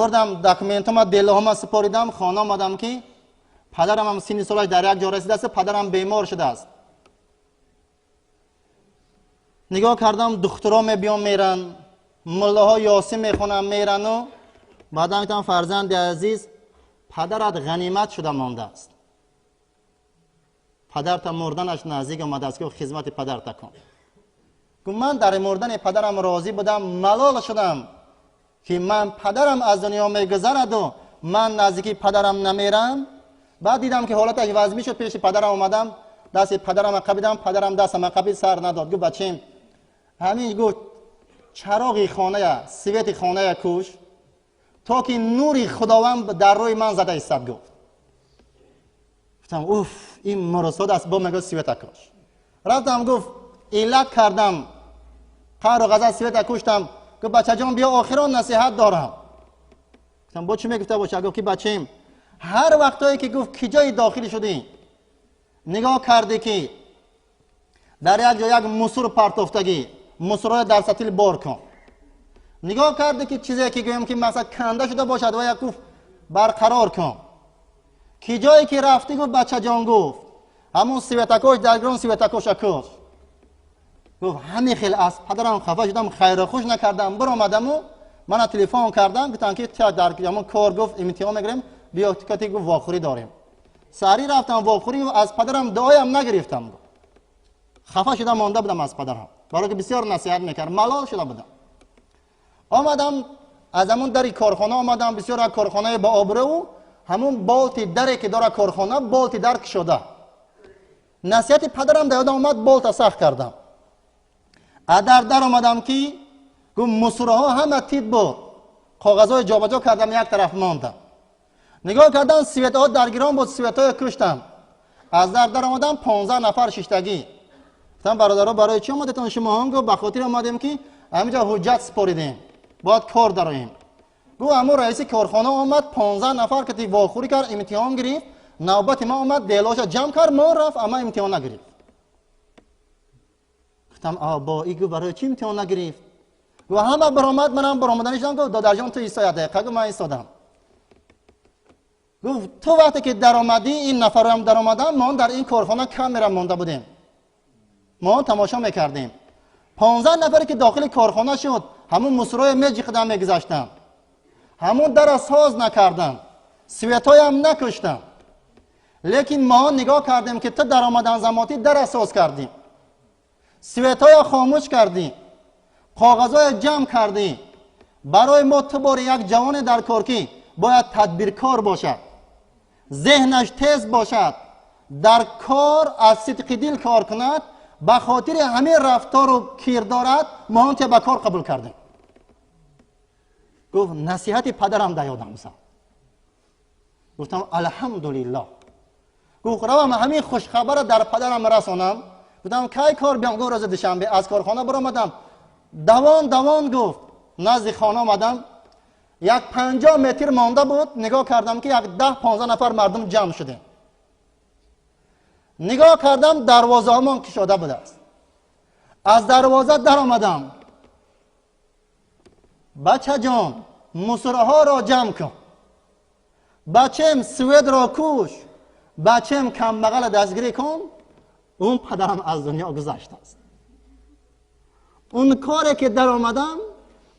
بردم داکومنتوم دلهام سپاریدم خانه آمدم که پدرم هم سن سالش در یک جا رسیده است، پدرم بیمار شده است. نگاه کردم دخترها میبیان میرن، ملاها یاسین میخونن میرن و بعدا گفتم فرزند عزیز پدرت غنیمت شده مانده است. پدرت مردنش نزدیک آمده است که خدمت پدرت کن. من در مردن پدرم راضی بودم، ملال شدم که من پدرم از دنیا میگذرد و من نزدیکی پدرم نمیرم. بعد دیدم که حالتش وضع میشد، پیش پدرم اومدم، دست پدرم قبیدم، پدرم دستم قبید، سر نداد. گفت بچیم همین گفت چراغی خانه سویت خانه کوش تا که نوری خداوند در روی من زده ایستد. گفتم اوف این مرساد است با میگه سویت کوش. رفتم گفت ایلک کردم قهر و غضب سویت کشتم. گفت بچه جان بیا آخران نصیحت دارم. گفتم با چی میگفته باشه؟ گفت که بچیم هر وقتایی که گفت کی جای داخلی شدی نگاه کردی که در یک جا یک مصور پرتافتگی مصور در سطل بار کن، نگاه کرده که چیزی که گویم که مثلا کنده شده باشد و یک گفت برقرار کن. کی جایی که رفتی گفت بچه جان گفت همون سویتکوش در گران سویتکوش کش. گفت همین خیلی از پدرم خفه شدم، خیر خوش نکردم، برآمدم و من تلفن کردم گفتن که در همون کار گفت امتحان میگیریم بیا کتی گفت واخوری داریم. سری رفتم واخوری و از پدرم دعایم نگرفتم. خفه شدم مانده بودم از پدرم، برای که بسیار نصیحت میکرد، ملال شده بودم. آمدم از همون در کارخانه آمدم، بسیار کارخانه با آبرو، همون بالتی دری که داره کارخانه بالتی در کشیده. نصیحت پدرم در یادم اومد، بالت سخت کردم. در آمدم که گفت مصورها همه تید بود، کاغذهای جابجا کردم یک طرف ماندم. نگاه کردم سویت ها درگیران بود، سویت های کشتم. از در آمدم 15 نفر شیشتگی. گفتم برادرها برای چی آمدتون شما؟ هم گفت به خاطر آمدیم که همینجا حجت سپاریدیم باید کار داریم. گفت اما رئیس کارخانه آمد 15 نفر که واخوری کرد امتحان گرفت، نوبت ما آمد دلاش جمع کرد ما رفت اما امتحان نگرفت. گفتم با ایگو برای چی امتحان نگرفت؟ گفت همه برآمد منم برآمدنش دیدم. گفت دادر جان تو ایستاد دقیقه. گفت من ایستادم. گفت تو وقتی که در آمدی این نفر هم در آمدن ما در این کارخانه کم میرم مونده بودیم، ما تماشا میکردیم. 15 نفری که داخل کارخانه شد همون مصرای میج قدم میگذاشتن، همون در ساز نکردن، سویتای هم نکشتن. لیکن ما نگاه کردیم که تو در آمدن زماتی در ساز کردیم، سویتای خاموش کردیم، کاغذای جمع کردیم. برای ما تو بار یک جوان در کارکی باید تدبیرکار باشد، ذهنش تیز باشد، در کار از صدق دل کار کند. به خاطر همه رفتار و کردارت ما اون به کار قبول کردیم. گفت نصیحت پدرم در یادم است. گفتم الحمدلله. گفت روام همین خوش خبر در پدرم رسانم. گفتم کی کار بیام؟ گفت روز دوشنبه. از کارخانه برآمدم دوان گفت نزد خانه آمدم، یک 50 متر مانده بود. نگاه کردم که یک 10-15 نفر مردم جمع شده. نگاه کردم دروازه همان کشاده بوده است. از دروازه در آمدم، بچه جان مصره ها را جمع کن، بچم سوید را کوش، بچم کم بغل دستگیری کن. اون پدرم از دنیا گذشته است. اون کاری که در آمدم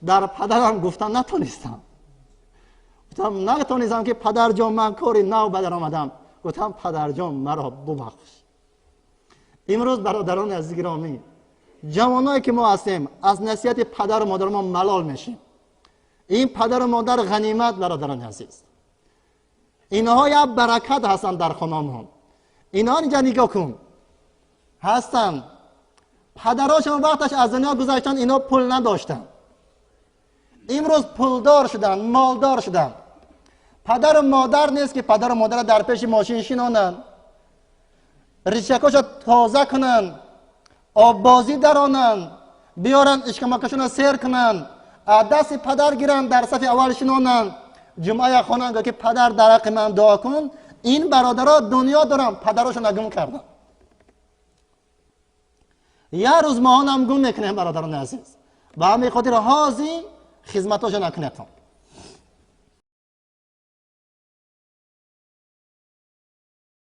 در پدرم گفتم نتونستم. گفتم نتونستم که پدر جان من کاری نو بدر آمدم. گفتم پدر جان مرا ببخش. امروز برادران عزیز گرامی، جوانایی که ما هستیم از نصیحت پدر و مادر ما ملال میشیم. این پدر و مادر غنیمت برادران عزیز، اینها یک برکت هستند در خانه‌مان. اینها اینجا نگاه کن هستند، پدراشون وقتش از دنیا گذشتن، اینا پول نداشتن، امروز پولدار شدن، مالدار شدن. پدر و مادر نیست که پدر و مادر در پیش ماشین شینانن، ریشکاش تازه کنن، آب بازی درانن، بیارن اشکمکشون سیر کنن، دست پدر گیرن در صف اول شینانن. جمعه خانه که پدر در حق من دعا کن. این برادرها دنیا دارن، پدراشون گم کردن. یه روز ما هم گم میکنیم برادران عزیز. به همین خاطر حاضی خدمتاشو نکنید.